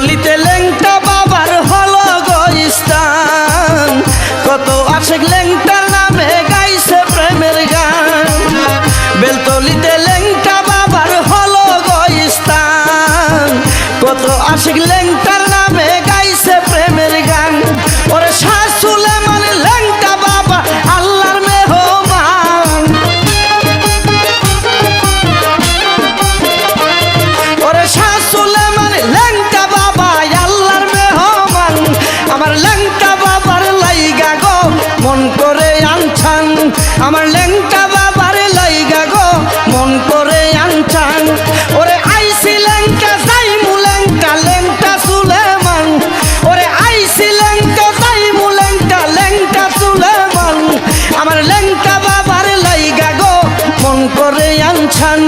বেলতলিতে ল্যাংটা বাবার হলো গো স্থান, কত আশেক ল্যাংটার নামে গাইছে প্রেমের গান। বেলতলিতে ল্যাংটা বাবার হলো গো স্থান, কত আশেক ল্যাংটার নামে গাইছে প্রেমের গান। ওরে শাহ সুলেমান ল্যাংটা বাবা আল্লাহর মেহমান, ওরে শাহ সুলেমান ল্যাংটা বাবা আল্লাহর মেহমান। আমার ল্যাংটা বাবার লাইগা গো মন করে আনছান, আমার ল্যাংটা বাবার লাইগা গো মন করে আনছান। ওরে আইসি ল্যাংটা যাইমু ল্যাংটা ল্যাংটা সুলেমান, ওরে আইসি ল্যাংটা যাইমু ল্যাংটা ল্যাংটা সুলেমান। আমার ল্যাংটা বাবার লাইগা গো মন করে আনছান।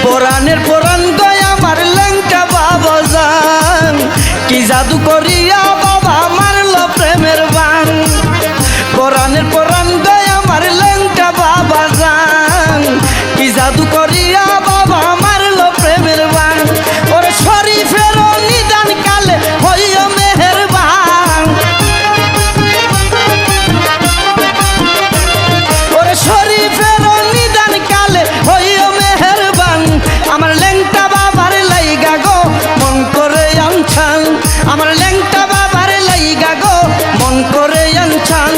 পরাণের পরাণ গয় আমার ল্যাংটা বাবা জান, কি জাদু করিয়া বাবা মারলো প্রেমের বান। পরাণের পরাণ গয় আমার ল্যাংটা বাবা জান, কি জাদু করিয়া বাবা মারলো প্রেমের বান। ওরে শরীফের নিদান কালে হইও মেহেরবান, ওরে শরীফের নিদান কালে হইও মেহেরবান। আমার ল্যাংটা বাবার লাইগা গো মন করে আনছান, আমার ল্যাংটা বাবার লাইগা গো মন করে আনছান।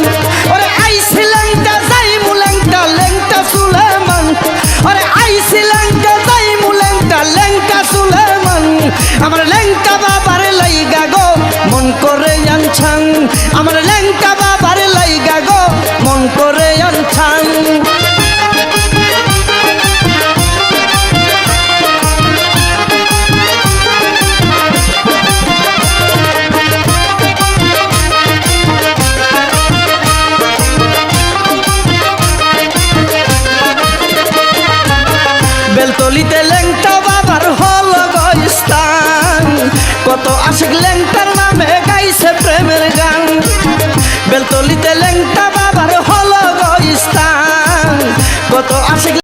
ওরে আইসি ল্যাংটা যাইমু ল্যাংটা ল্যাংটা সুলেমান, ওরে আইসি ল্যাংটা যাইমু ল্যাংটা ল্যাংটা সুলেমান। আমার ল্যাংটা বাবার লাইগা গো মন করে আনছান, আমার ল্যাংটা বাবার লাইগা গো মন করে আনছান। বেলতলিতে ল্যাংটা বাবার হলো গো স্থান, কত আশেক ল্যাংটার নামে গাইছে প্রেমের গান। বেলতলিতে ল্যাংটা বাবার হলো গো স্থান, কত আশেক